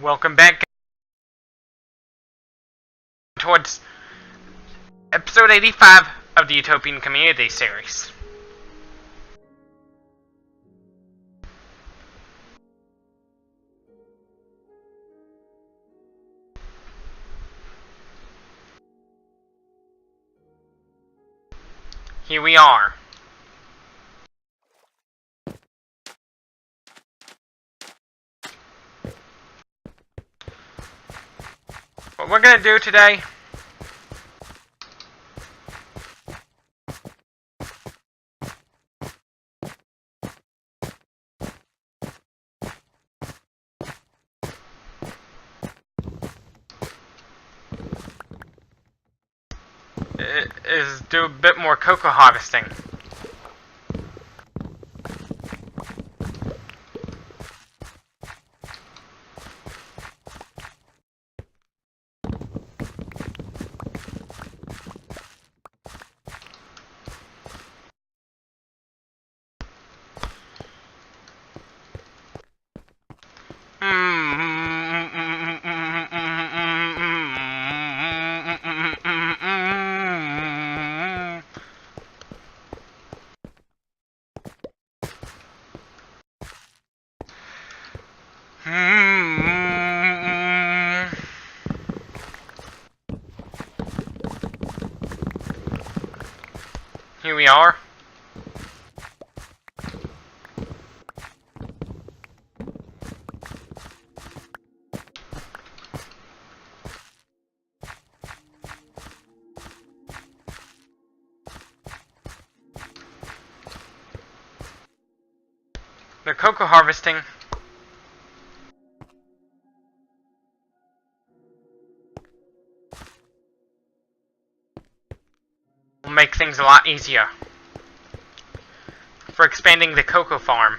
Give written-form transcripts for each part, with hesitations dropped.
Welcome back towards episode 85 of the Utopian Community series. Here we are. What we're gonna do today is do a bit more cocoa harvesting. Here we are. The cocoa harvesting will make things a lot easier for expanding the cocoa farm.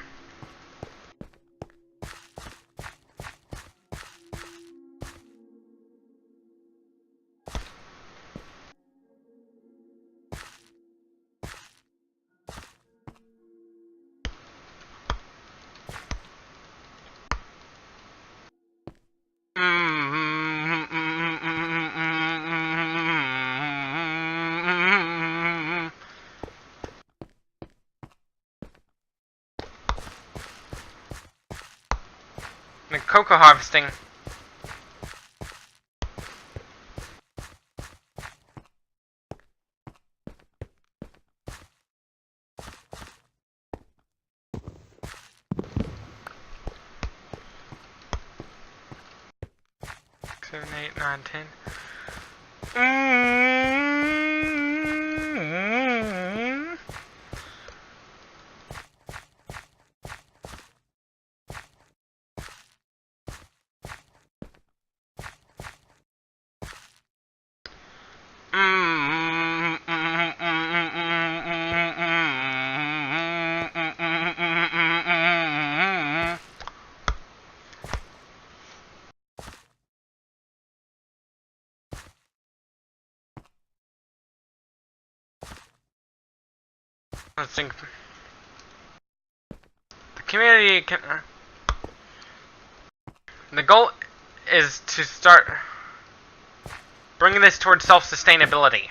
The cocoa harvesting seven, 8, 9, 10. Let's think. The community can. The goal is to start bringing this towards self-sustainability.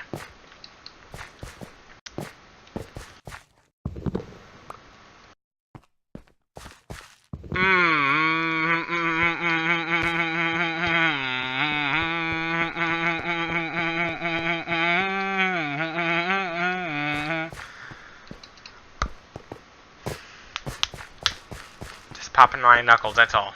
Popping my knuckles, that's all.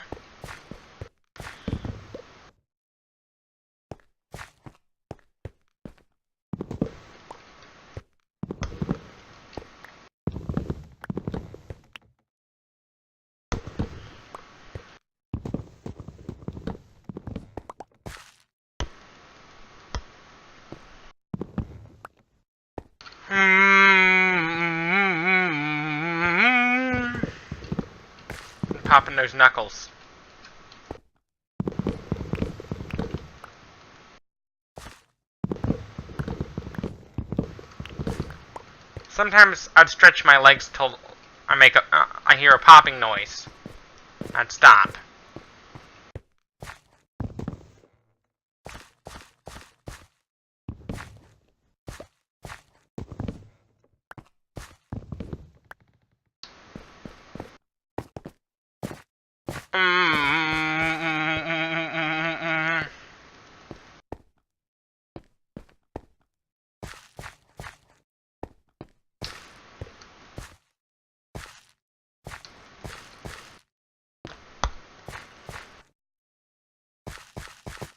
Popping those knuckles. Sometimes I'd stretch my legs till I hear a popping noise. I'd stop.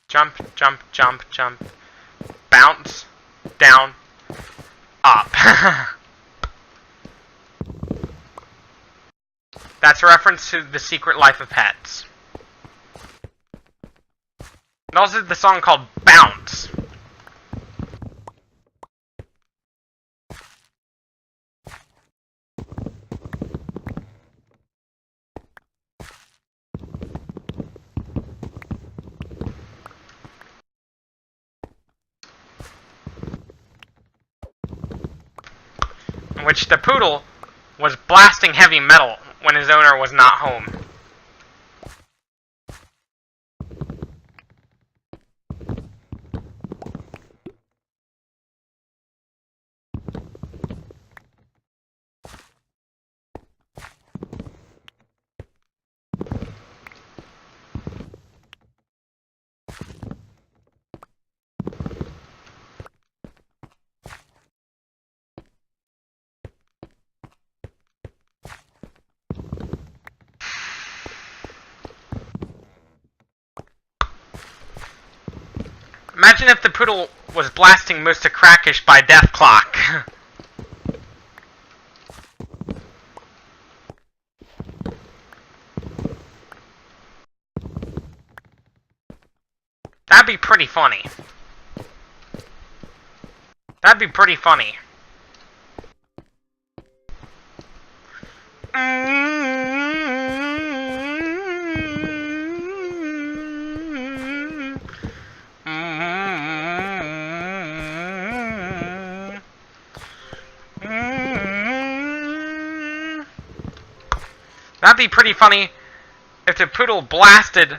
Jump, jump, jump, jump. Bounce, down, up. That's a reference to The Secret Life of Pets. And also the song called Bounce. In which the poodle was blasting heavy metal when his owner was not home. Imagine if the poodle was blasting Musta Crackish by Death Clock. That'd be pretty funny. That'd be pretty funny. That'd be pretty funny if the poodle blasted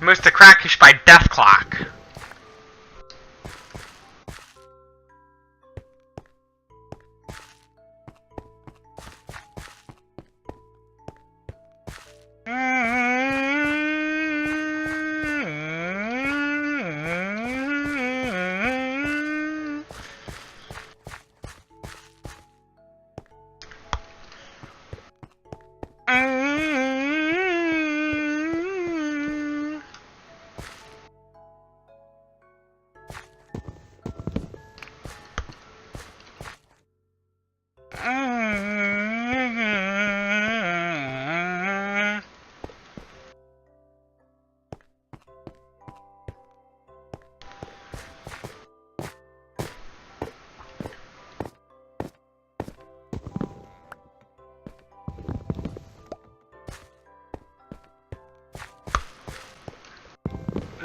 Musta Crackish by Death Clock.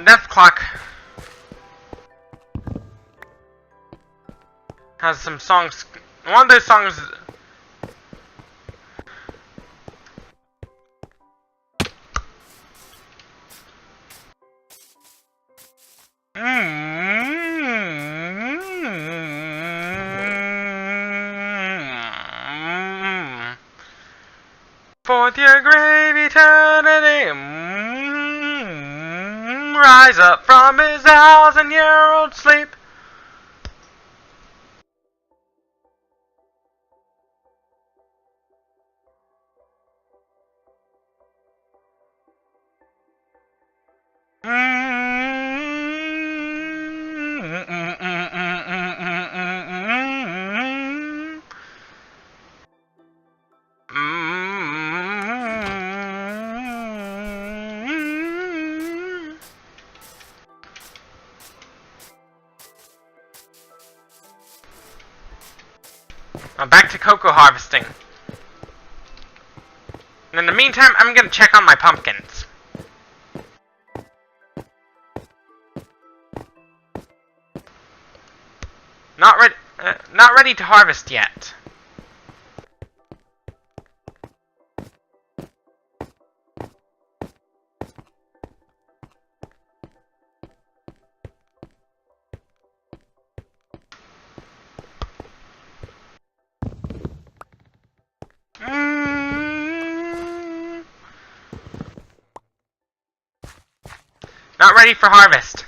Death Clock has some songs. One of those songs. Forth your grave eternity. Rise up from his 1,000-year-old sleep. Back to cocoa harvesting. And in the meantime, I'm gonna check on my pumpkins. Not ready to harvest yet. Not ready for harvest.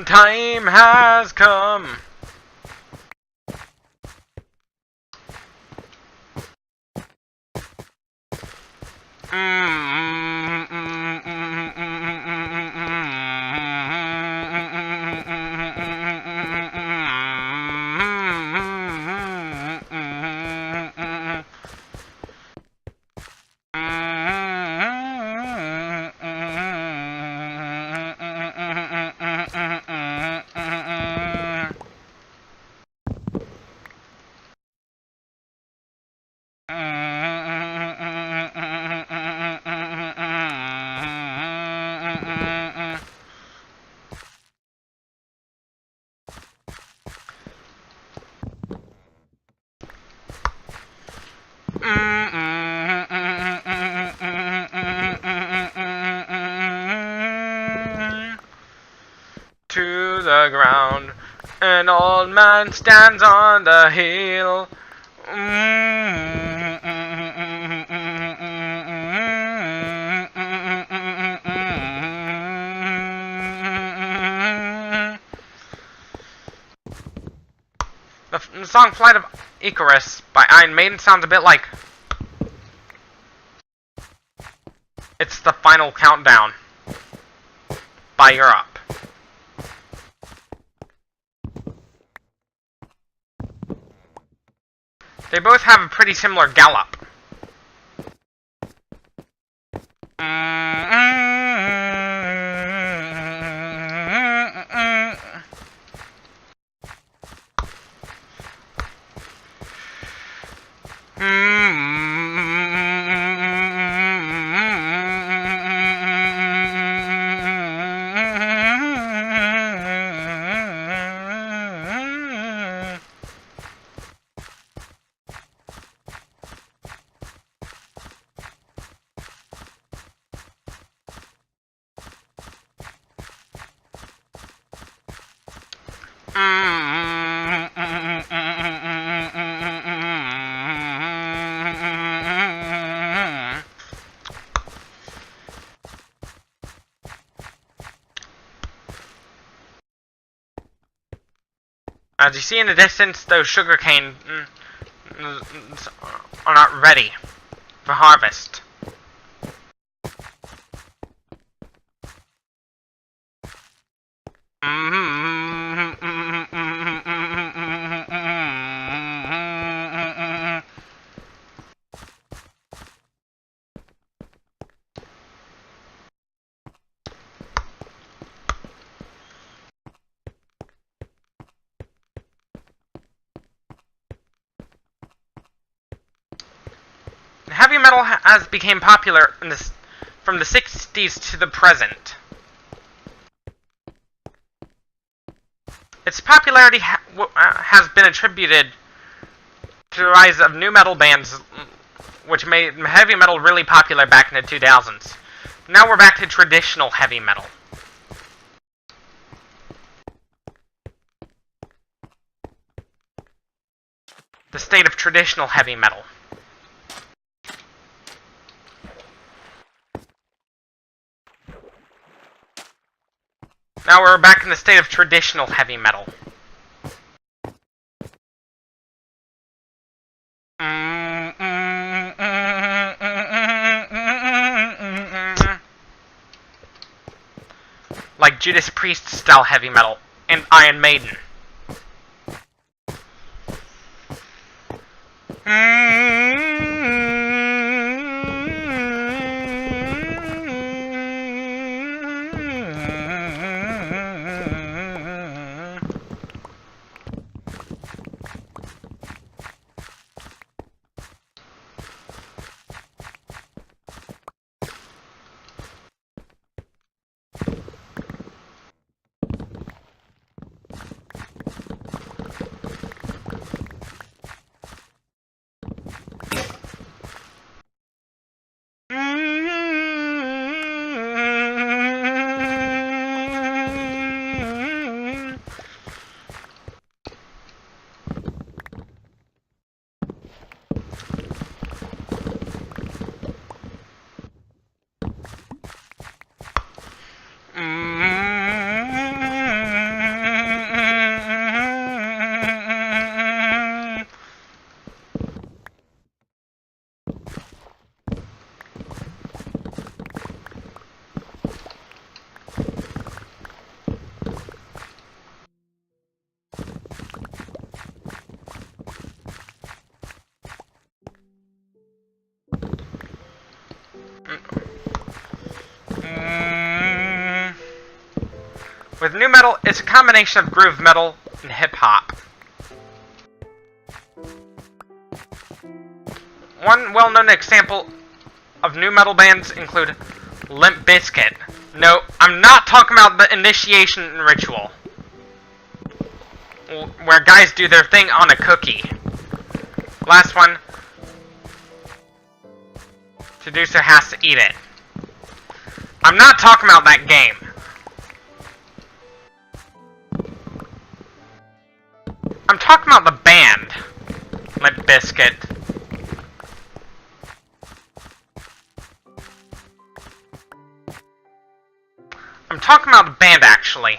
Time has come. To the ground, an old man stands on the hill. The song Flight of Icarus by Iron Maiden sounds a bit like It's the Final Countdown by Europe. They both have a pretty similar gallop. As you see in the distance, those sugarcane are not ready for harvest. Heavy metal has become popular in from the 60s to the present. Its popularity has been attributed to the rise of new metal bands, which made heavy metal really popular back in the 2000s. Now we're back to traditional heavy metal. The state of traditional heavy metal. Now we're back in the state of traditional heavy metal. like Judas Priest style heavy metal and Iron Maiden. With nu metal, it's a combination of groove metal and hip-hop. One well-known example of nu metal bands include Limp Bizkit. No, I'm not talking about the initiation ritual, where guys do their thing on a cookie. Last one, to do so has to eat it. I'm not talking about that game. I'm talking about the band, Limp Bizkit. I'm talking about the band, actually.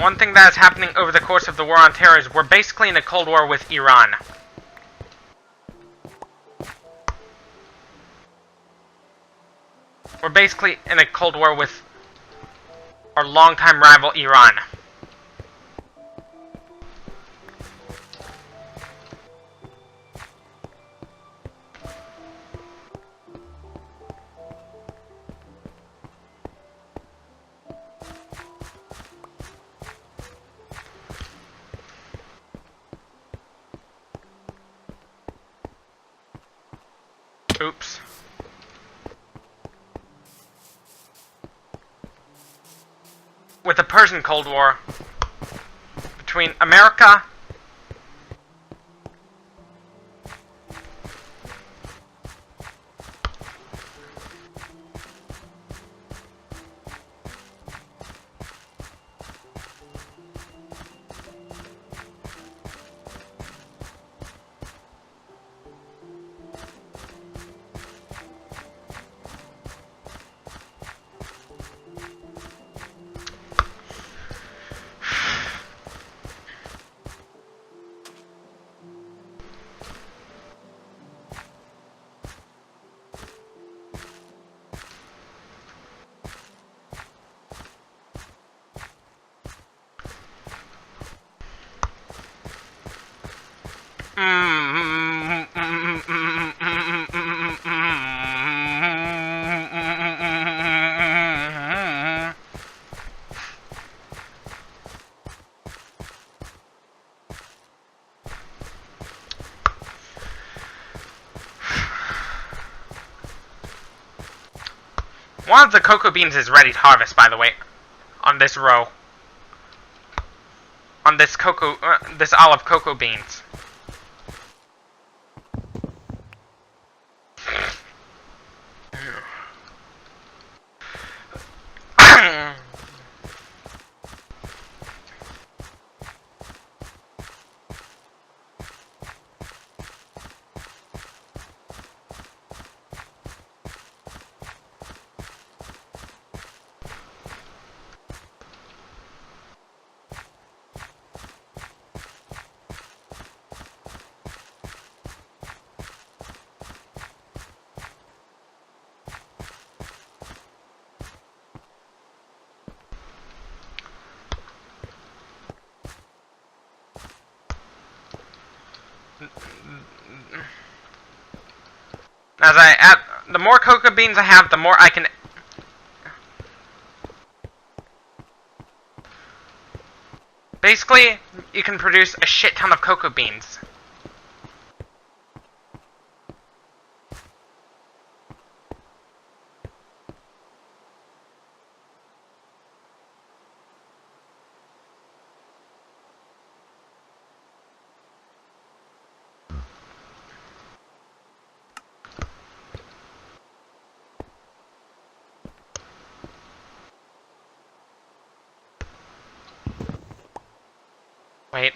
One thing that is happening over the course of the War on Terror is we're basically in a Cold War with Iran. We're basically in a Cold War with our longtime rival Iran. Oops. With the Persian Cold War between America One of the cocoa beans is ready to harvest, by the way, on this row. On this this olive cocoa beans. As I add, the more cocoa beans I have, the more I can. Basically, you can produce a shit ton of cocoa beans. Wait.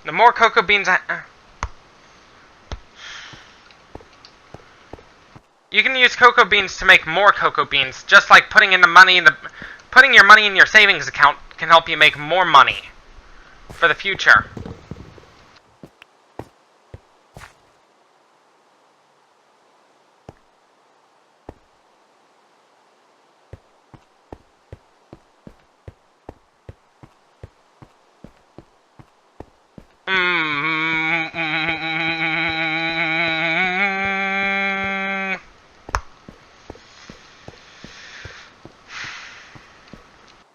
The more cocoa beans you can use cocoa beans to make more cocoa beans, just like putting your money in your savings account can help you make more money for the future.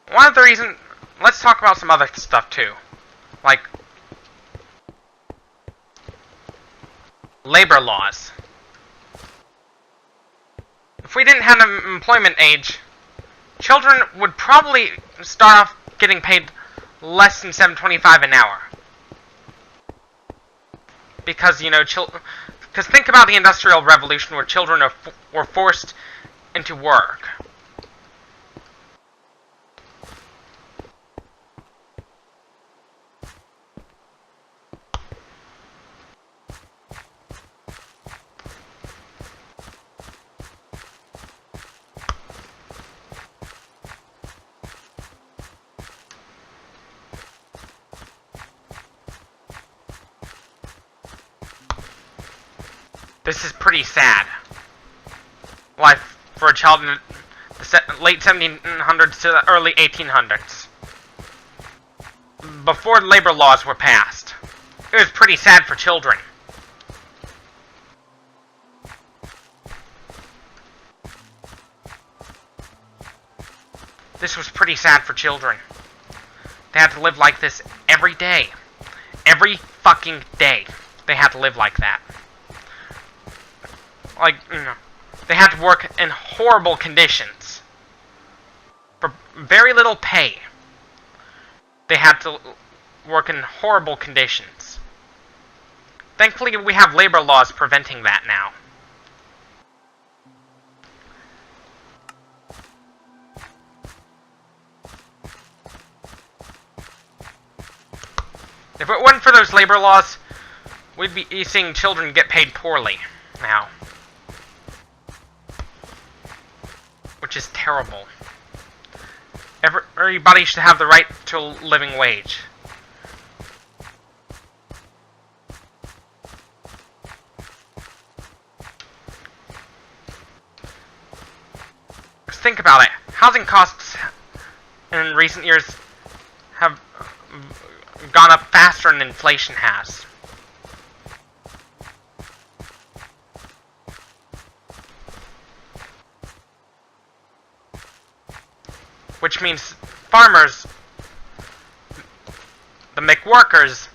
One of the reasons, let's talk about some other stuff too, like labor laws. If we didn't have an employment age, children would probably start off getting paid less than $7.25 an hour. Because, you know, because think about the Industrial Revolution where children were forced into work. This is pretty sad. Life for a child in the late 1700s to the early 1800s. Before labor laws were passed. It was pretty sad for children. This was pretty sad for children. They had to live like this every day. Every fucking day. They had to live like that. Like, you know, they had to work in horrible conditions. For very little pay. They had to work in horrible conditions. Thankfully, we have labor laws preventing that now. If it wasn't for those labor laws, we'd be seeing children get paid poorly now. Which is terrible. Everybody should have the right to a living wage. Just think about it. Housing costs in recent years have gone up faster than inflation has. Which means farmers, the McWorkers,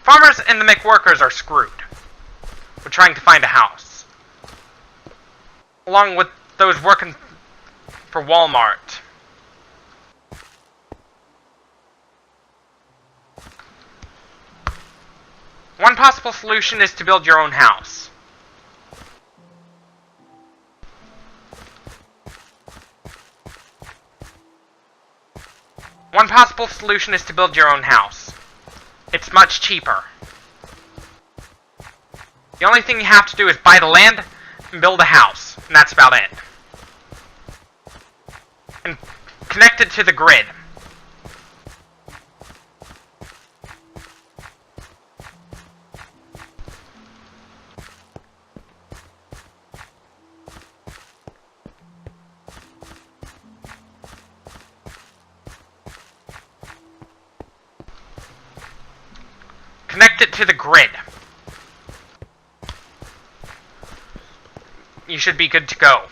farmers and the McWorkers are screwed with trying to find a house. Along with those working for Walmart. One possible solution is to build your own house. One possible solution is to build your own house. It's much cheaper. The only thing you have to do is buy the land and build a house, and that's about it. And connect it to the grid. Connect it to the grid. You should be good to go.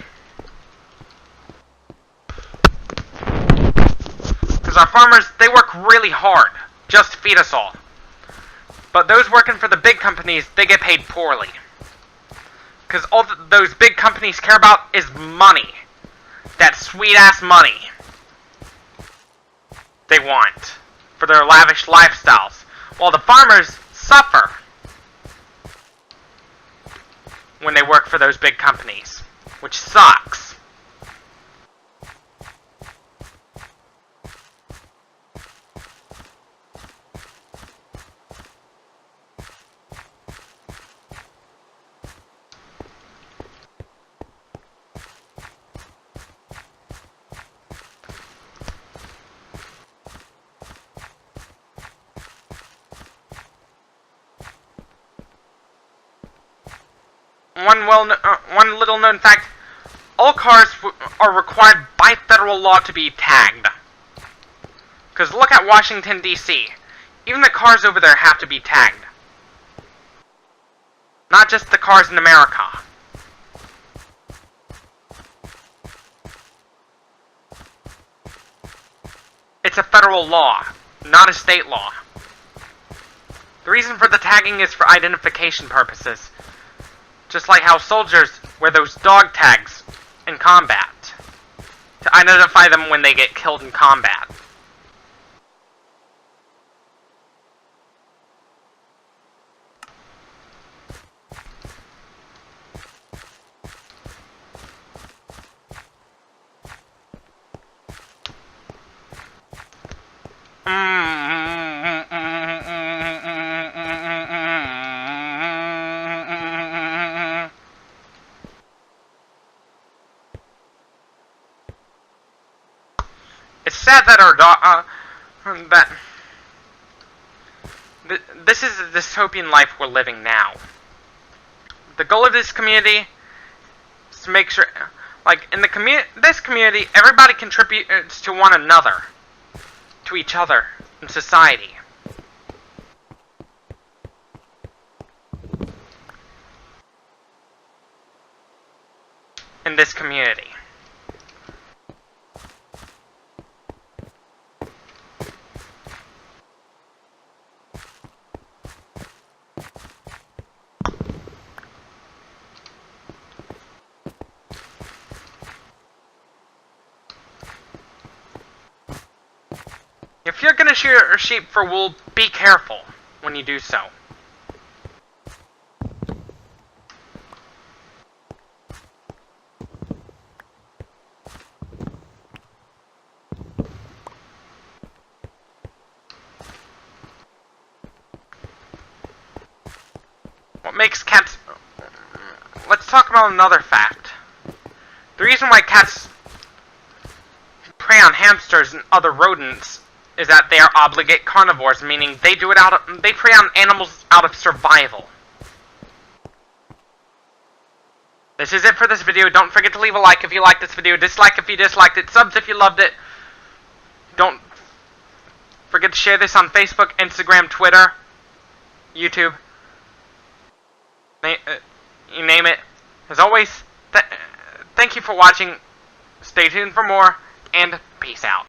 Because our farmers, they work really hard just to feed us all. But those working for the big companies, they get paid poorly. Because all those big companies care about is money. That sweet-ass money they want for their lavish lifestyles. While the farmers suffer when they work for those big companies, which sucks. One little known fact, all cars are required by federal law to be tagged. Because look at Washington, D.C. Even the cars over there have to be tagged. Not just the cars in America. It's a federal law, not a state law. The reason for the tagging is for identification purposes. Just like how soldiers wear those dog tags in combat, to identify them when they get killed in combat. It's sad that this is the dystopian life we're living now. The goal of this community is to make sure, like, in this community, everybody contributes to one another, to each other, in society. In this community. If you're gonna shear sheep for wool, be careful when you do so. makes cats... Let's talk about another fact. The reason why cats prey on hamsters and other rodents is that they are obligate carnivores, meaning they prey on animals out of survival. This is it for this video. Don't forget to leave a like if you liked this video, dislike if you disliked it, subs if you loved it. Don't forget to share this on Facebook, Instagram, Twitter, YouTube. You name it. As always, thank you for watching. Stay tuned for more, and peace out.